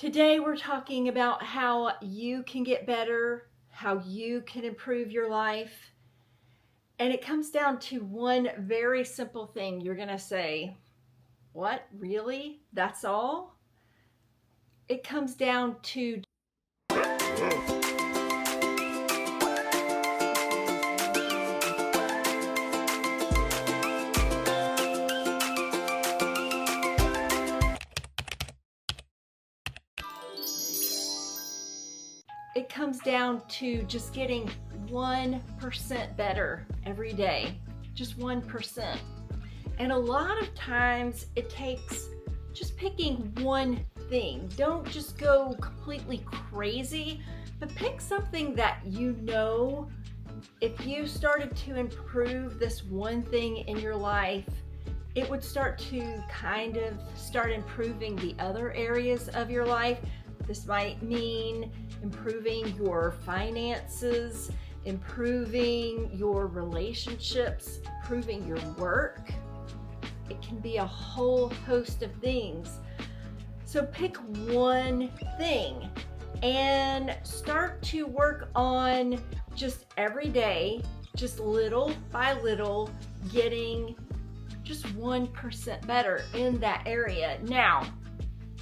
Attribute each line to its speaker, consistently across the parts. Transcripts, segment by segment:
Speaker 1: Today we're talking about how you can get better, how you can improve your life. And it comes down to one very simple thing. You're going to say, "What? Really? That's all?" It comes down to just getting 1% better every day. Just 1%. And a lot of times it takes just picking one thing. Don't just go completely crazy, but pick something that you know if you started to improve this one thing in your life, it would start to start improving the other areas of your life. This might mean improving your finances, improving your relationships, improving your work. It can be a whole host of things. So pick one thing and start to work on just every day, just little by little, getting just 1% better in that area. Now,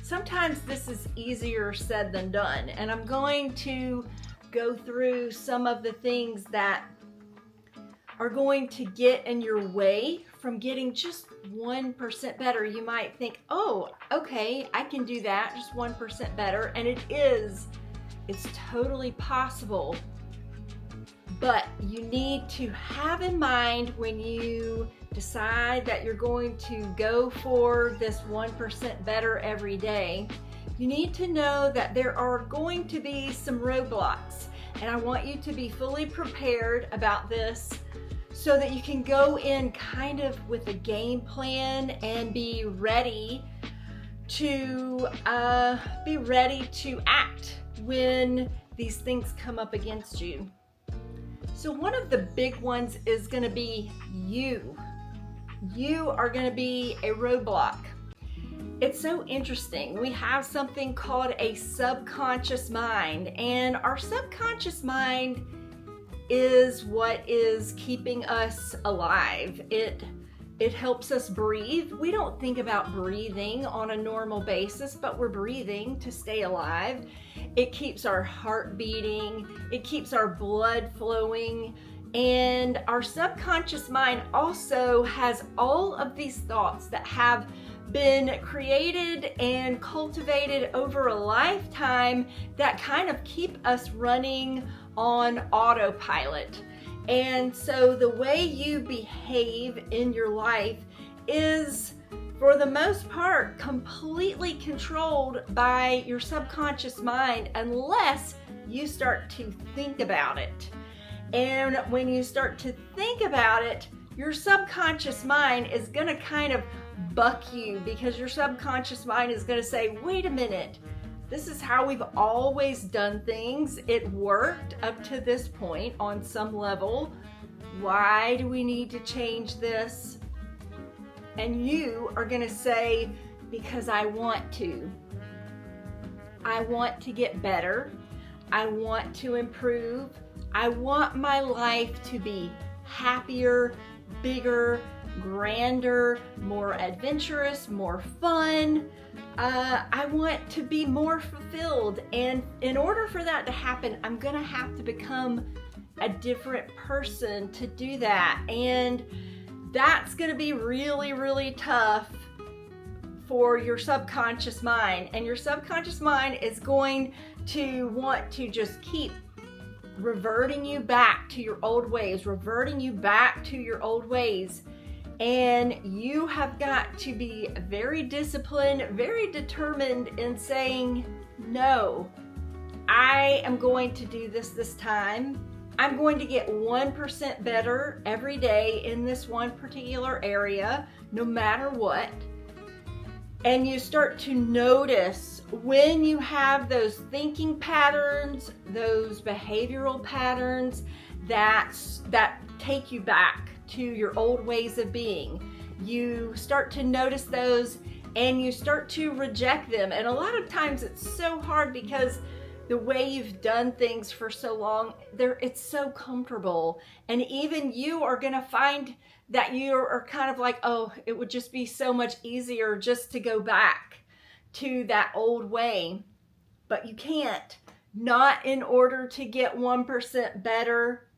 Speaker 1: sometimes this is easier said than done, and I'm going to go through some of the things that are going to get in your way from getting just 1% better. You might think, oh, okay, I can do that, just 1% better, and it's totally possible. But you need to have in mind when you decide that you're going to go for this 1% better every day, you need to know that there are going to be some roadblocks. And I want you to be fully prepared about this so that you can go in kind of with a game plan and be ready to act when these things come up against you. So one of the big ones is going to be you. You are going to be a roadblock. It's so interesting. We have something called a subconscious mind, and our subconscious mind is what is keeping us alive. It helps us breathe. We don't think about breathing on a normal basis, but we're breathing to stay alive. It keeps our heart beating. It keeps our blood flowing. And our subconscious mind also has all of these thoughts that have been created and cultivated over a lifetime that kind of keep us running on autopilot. And so the way you behave in your life is, for the most part, completely controlled by your subconscious mind unless you start to think about it. And when you start to think about it, your subconscious mind is going to kind of buck you, because your subconscious mind is going to say, wait a minute, this is how we've always done things. It worked up to this point on some level. Why do we need to change this? And you are going to say, because I want to. I want to get better. I want to improve. I want my life to be happier, bigger, grander, more adventurous, more fun. I want to be more fulfilled. And in order for that to happen, I'm going to have to become a different person to do that. And that's going to be really, really tough for your subconscious mind. And your subconscious mind is going to want to just keep reverting you back to your old ways, And you have got to be very disciplined, very determined in saying, no, I am going to do this time. I'm going to get 1% better every day in this one particular area, no matter what. And you start to notice when you have those thinking patterns, those behavioral patterns that take you back to your old ways of being. You start to notice those, and you start to reject them. And a lot of times it's so hard because the way you've done things for so long, it's so comfortable. And even you are gonna find that you are kind of like, oh, it would just be so much easier just to go back to that old way. But you can't, not in order to get 1% better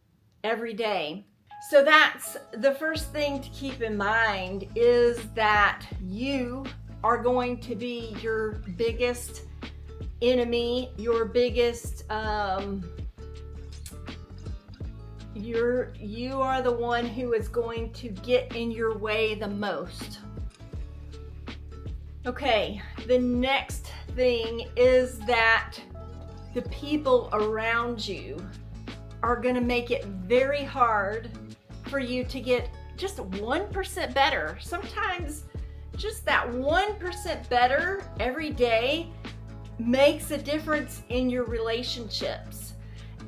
Speaker 1: every day. So that's the first thing to keep in mind, is that you are going to be your biggest enemy, your biggest, you are the one who is going to get in your way the most. Okay, the next thing is that the people around you are going to make it very hard for you to get just 1% better. Sometimes just that 1% better every day makes a difference in your relationships.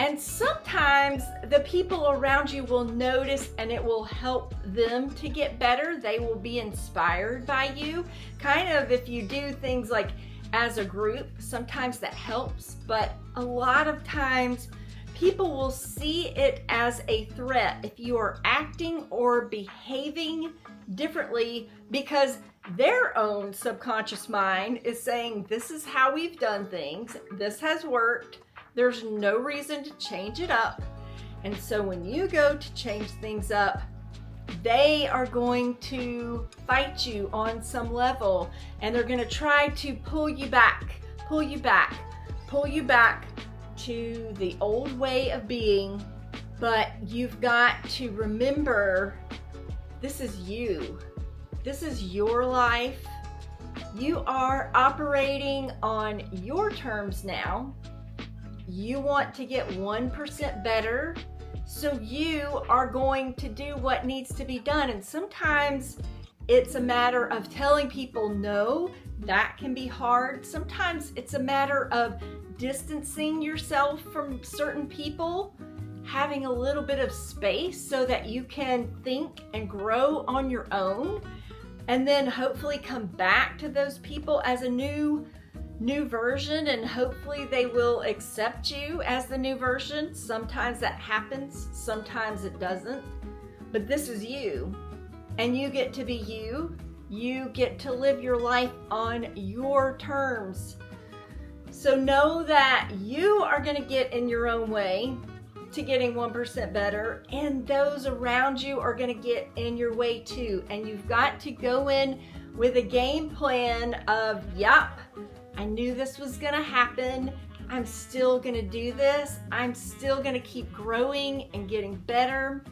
Speaker 1: And sometimes the people around you will notice, and it will help them to get better. They will be inspired by you. Kind of, if you do things like as a group, sometimes that helps, but a lot of times people will see it as a threat if you are acting or behaving differently, because their own subconscious mind is saying, this is how we've done things, this has worked, there's no reason to change it up. And so when you go to change things up, they are going to fight you on some level, and they're going to try to pull you back to the old way of being. But you've got to remember, this is you. This is your life. You are operating on your terms now. You want to get 1% better. So you are going to do what needs to be done. And sometimes it's a matter of telling people no. That can be hard. Sometimes it's a matter of distancing yourself from certain people, having a little bit of space so that you can think and grow on your own, and then hopefully come back to those people as a new version, and hopefully they will accept you as the new version. Sometimes that happens, sometimes it doesn't, but this is you, and you get to be you. You get to live your life on your terms. So know that you are going to get in your own way to getting 1% better, and those around you are going to get in your way too. And you've got to go in with a game plan of, yep, I knew this was going to happen. I'm still going to do this. I'm still going to keep growing and getting better.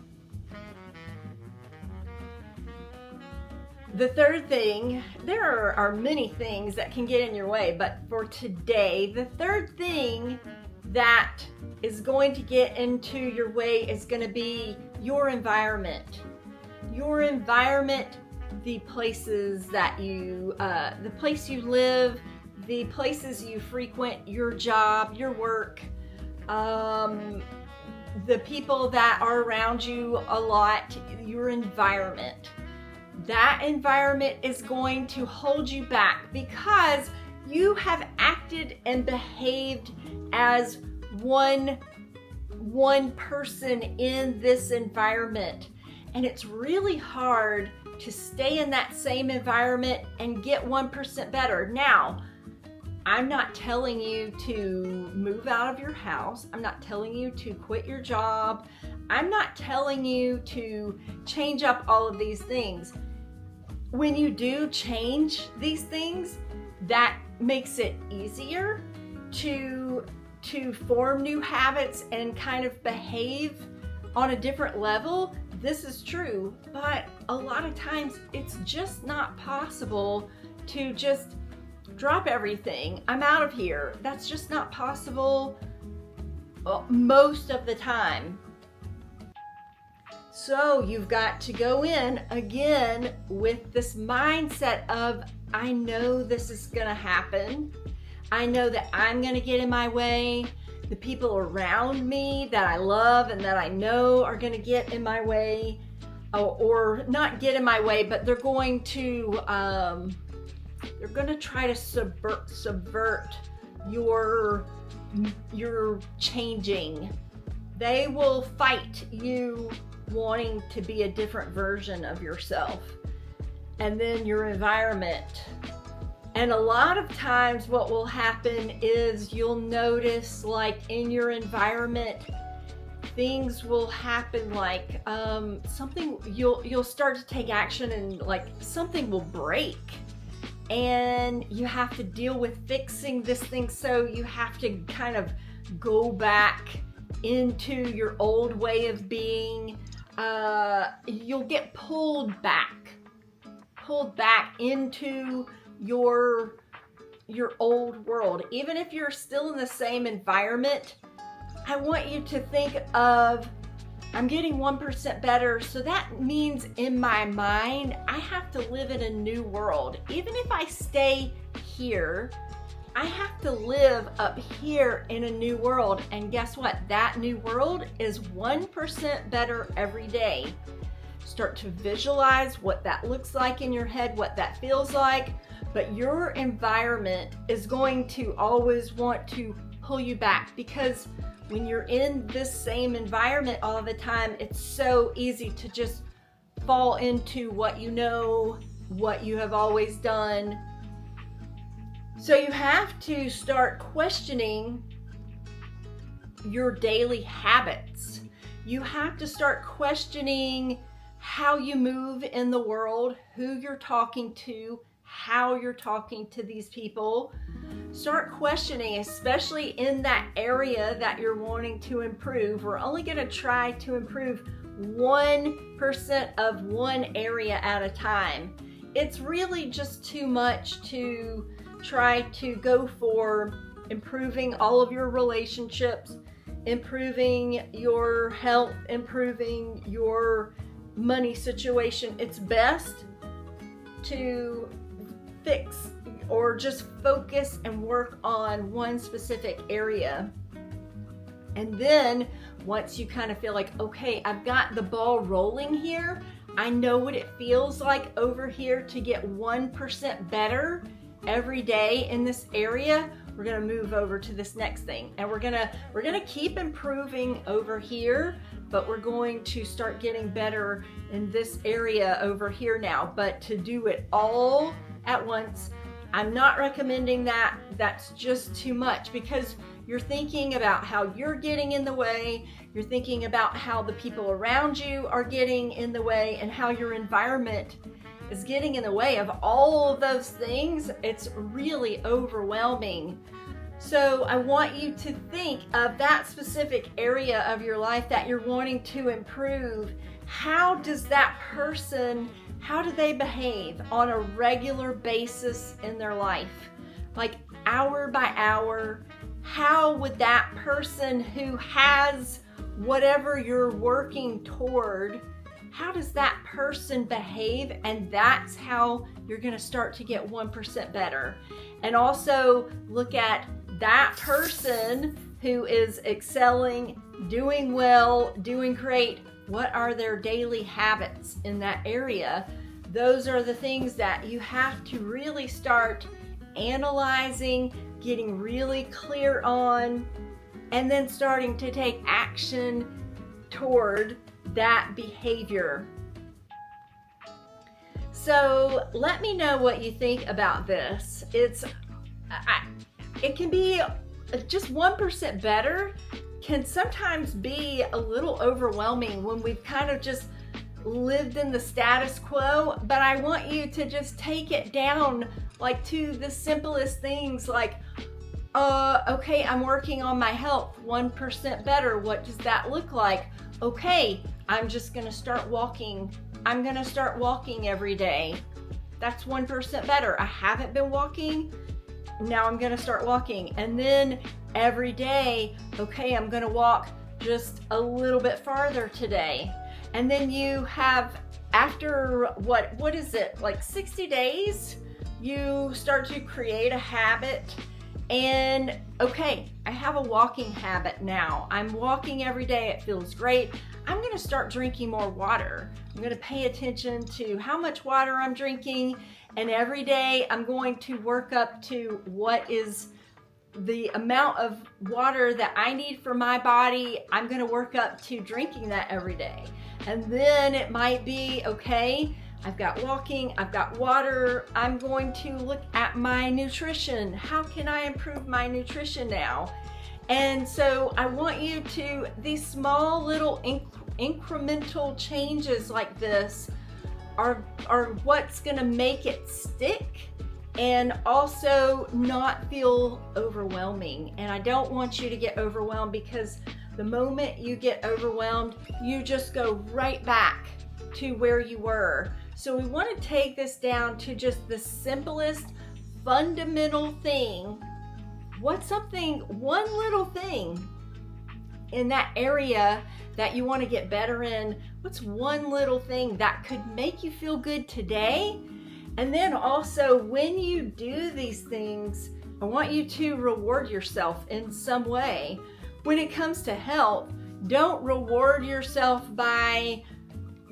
Speaker 1: The third thing, there are many things that can get in your way, but for today, the third thing that is going to get into your way is going to be your environment. Your environment, the places that the place you live, the places you frequent, your job, your work, the people that are around you a lot, your environment. That environment is going to hold you back because you have acted and behaved as one person in this environment. And it's really hard to stay in that same environment and get 1% better. Now, I'm not telling you to move out of your house. I'm not telling you to quit your job. I'm not telling you to change up all of these things. When you do change these things, that makes it easier to form new habits and kind of behave on a different level. This is true, but a lot of times it's just not possible to just drop everything. I'm out of here. That's just not possible most of the time. So you've got to go in again with this mindset of, I know this is going to happen. I know that I'm going to get in my way. The people around me that I love and that I know are going to get in my way, or not get in my way, but they're going to going to try to subvert your changing. They will fight you wanting to be a different version of yourself. And then your environment. And a lot of times what will happen is you'll notice, like, in your environment, things will happen, like something, you'll start to take action and like something will break and you have to deal with fixing this thing. So you have to kind of go back into your old way of being. You'll get pulled back into your old world. Even if you're still in the same environment, I want you to think of, I'm getting 1% better, so that means in my mind, I have to live in a new world. Even if I stay here, I have to live up here in a new world. And guess what? That new world is 1% better every day. Start to visualize what that looks like in your head, what that feels like. But your environment is going to always want to pull you back, because when you're in this same environment all the time, it's so easy to just fall into what you know, what you have always done. So you have to start questioning your daily habits. You have to start questioning how you move in the world, who you're talking to, how you're talking to these people. Start questioning, especially in that area that you're wanting to improve. We're only going to try to improve 1% of one area at a time. It's really just too much to try to go for improving all of your relationships, improving your health, improving your money situation. It's best to fix or just focus and work on one specific area. And then once you kind of feel like, okay, I've got the ball rolling here, I know what it feels like over here to get 1% better every day in this area, we're gonna move over to this next thing. And we're gonna keep improving over here, but we're going to start getting better in this area over here now. But to do it all at once, I'm not recommending that. That's just too much, because you're thinking about how you're getting in the way, you're thinking about how the people around you are getting in the way, and how your environment is getting in the way of all of those things. It's really overwhelming. So I want you to think of that specific area of your life that you're wanting to improve. How does that person, how do they behave on a regular basis in their life? Like hour by hour, how would that person who has whatever you're working toward, how does that person behave? And that's how you're going to start to get 1% better. And also look at that person who is excelling, doing well, doing great. What are their daily habits in that area? Those are the things that you have to really start analyzing, getting really clear on, and then starting to take action toward that behavior. So let me know what you think about this. It can be just 1% better, can sometimes be a little overwhelming when we've kind of just lived in the status quo. But I want you to just take it down, like, to the simplest things, like, okay, I'm working on my health, 1% better. What does that look like? Okay, I'm just gonna start walking. I'm gonna start walking every day. That's 1% better. I haven't been walking. Now I'm gonna start walking. And then every day, okay, I'm gonna walk just a little bit farther today. And then you have, after what is it, like 60 days, you start to create a habit. And okay, I have a walking habit now. I'm walking every day, it feels great. I'm gonna start drinking more water. I'm gonna pay attention to how much water I'm drinking, And every day I'm going to work up to what is the amount of water that I need for my body. I'm going to work up to drinking that every day. And then it might be, okay, I've got walking, I've got water, I'm going to look at my nutrition. How can I improve my nutrition now? And so I want you to, these small little incremental changes like this are what's gonna make it stick and also not feel overwhelming. And I don't want you to get overwhelmed, because the moment you get overwhelmed, you just go right back to where you were. So we want to take this down to just the simplest fundamental thing. What's something, one little thing in that area that you want to get better in? What's one little thing that could make you feel good today? And then also, when you do these things, I want you to reward yourself in some way. When it comes to health, don't reward yourself by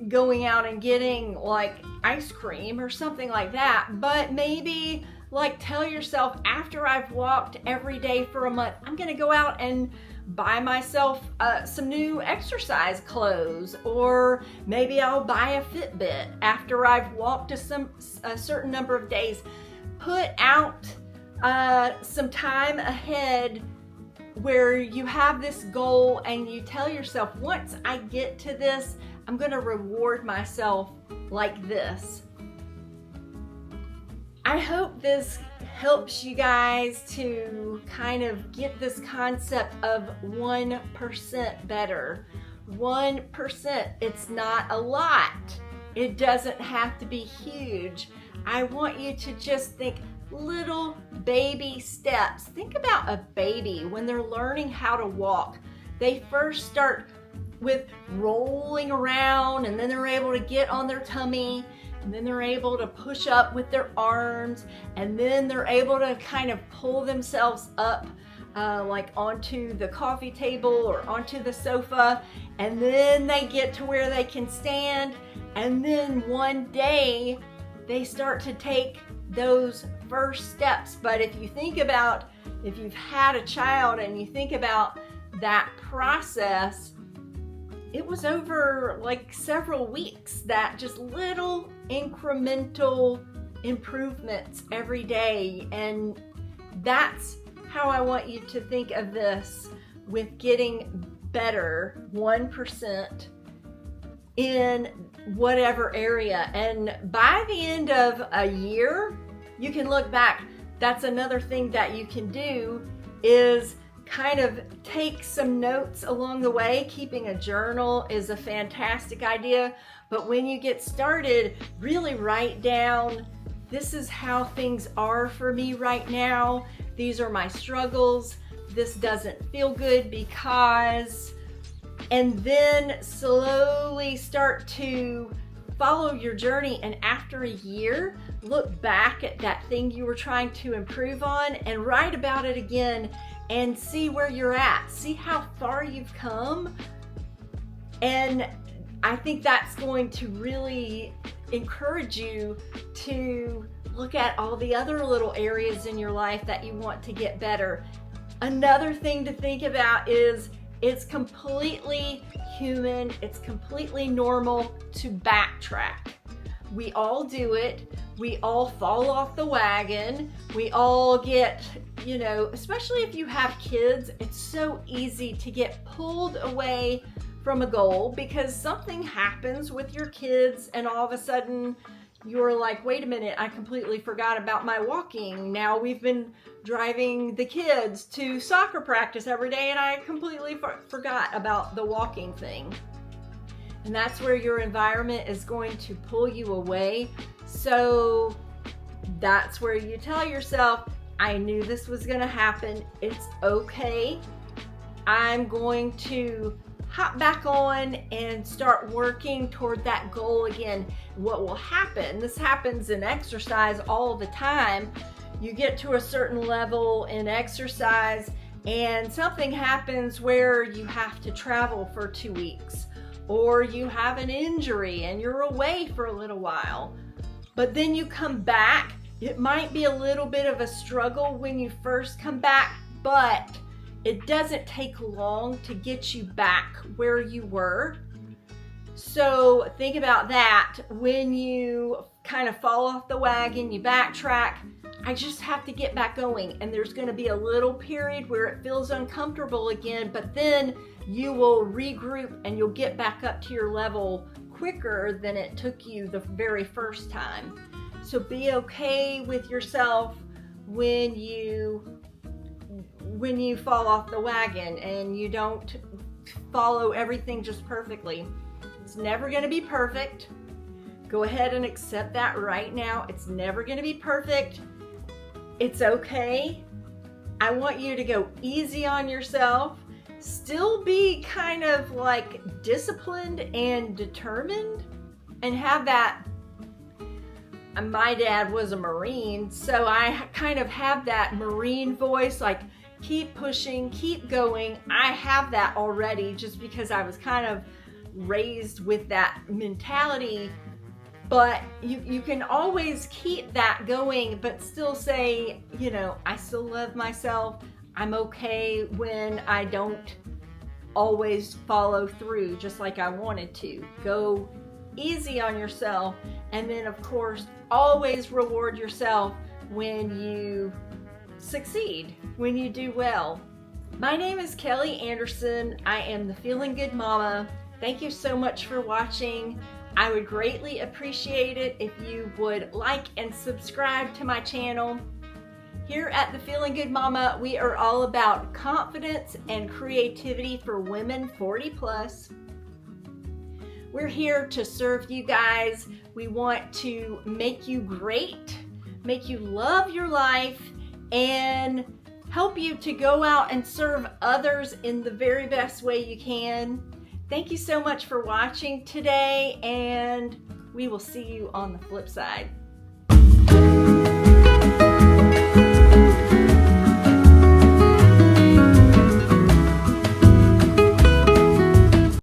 Speaker 1: going out and getting like ice cream or something like that, but maybe like tell yourself, after I've walked every day for a month, I'm gonna go out and buy myself some new exercise clothes, or maybe I'll buy a Fitbit after I've walked a certain number of days. Put out some time ahead where you have this goal and you tell yourself, once I get to this, I'm going to reward myself like this. I hope this helps you guys to kind of get this concept of 1% better. 1%, it's not a lot. It doesn't have to be huge. I want you to just think little baby steps. Think about a baby when they're learning how to walk. They first start with rolling around, and then they're able to get on their tummy, and then they're able to push up with their arms, and then they're able to kind of pull themselves up like onto the coffee table or onto the sofa, and then they get to where they can stand, and then one day they start to take those first steps. But if you think about, if you've had a child and you think about that process, it was over like several weeks, that just little incremental improvements every day. And that's how I want you to think of this, with getting better 1% in whatever area. And by the end of a year, you can look back. That's another thing that you can do, is kind of take some notes along the way. Keeping a journal is a fantastic idea, but when you get started, really write down, this is how things are for me right now. These are my struggles. This doesn't feel good because, and then slowly start to follow your journey. And after a year, look back at that thing you were trying to improve on and write about it again, and see where you're at. See how far you've come. And I think that's going to really encourage you to look at all the other little areas in your life that you want to get better. Another thing to think about is, it's completely human, it's completely normal to backtrack. We all do it. We all fall off the wagon. We all get, you know, especially if you have kids, it's so easy to get pulled away from a goal because something happens with your kids and all of a sudden you're like, wait a minute, I completely forgot about my walking. Now we've been driving the kids to soccer practice every day and I completely forgot about the walking thing. And that's where your environment is going to pull you away. So that's where you tell yourself, I knew this was going to happen. It's okay. I'm going to hop back on and start working toward that goal again. What will happen, this happens in exercise all the time. You get to a certain level in exercise and something happens where you have to travel for 2 weeks, or you have an injury and you're away for a little while. but then you come back. It might be a little bit of a struggle when you first come back, but it doesn't take long to get you back where you were. So think about that. When you kind of fall off the wagon, you backtrack, I just have to get back going. And there's going to be a little period where it feels uncomfortable again, but then you will regroup and you'll get back up to your level quicker than it took you the very first time. So be okay with yourself when you fall off the wagon and you don't follow everything just perfectly. It's never going to be perfect. Go ahead and accept that right now. It's never going to be perfect. It's okay. I want you to go easy on yourself. Still be kind of like disciplined and determined and have that. My dad was a Marine, so I kind of have that Marine voice, like keep pushing, keep going. I have that already just because I was kind of raised with that mentality, but you can always keep that going, but still say, you know, I still love myself. I'm okay when I don't always follow through just like I wanted to. Go easy on yourself, and then of course always reward yourself when you succeed, when you do well. My name is Kelly Anderson. I am the Feeling Good Mama. Thank you so much for watching. I would greatly appreciate it if you would like and subscribe to my channel. Here at the Feeling Good Mama, we are all about confidence and creativity for women 40 plus. We're here to serve you guys. We want to make you great, make you love your life, and help you to go out and serve others in the very best way you can. Thank you so much for watching today, and we will see you on the flip side.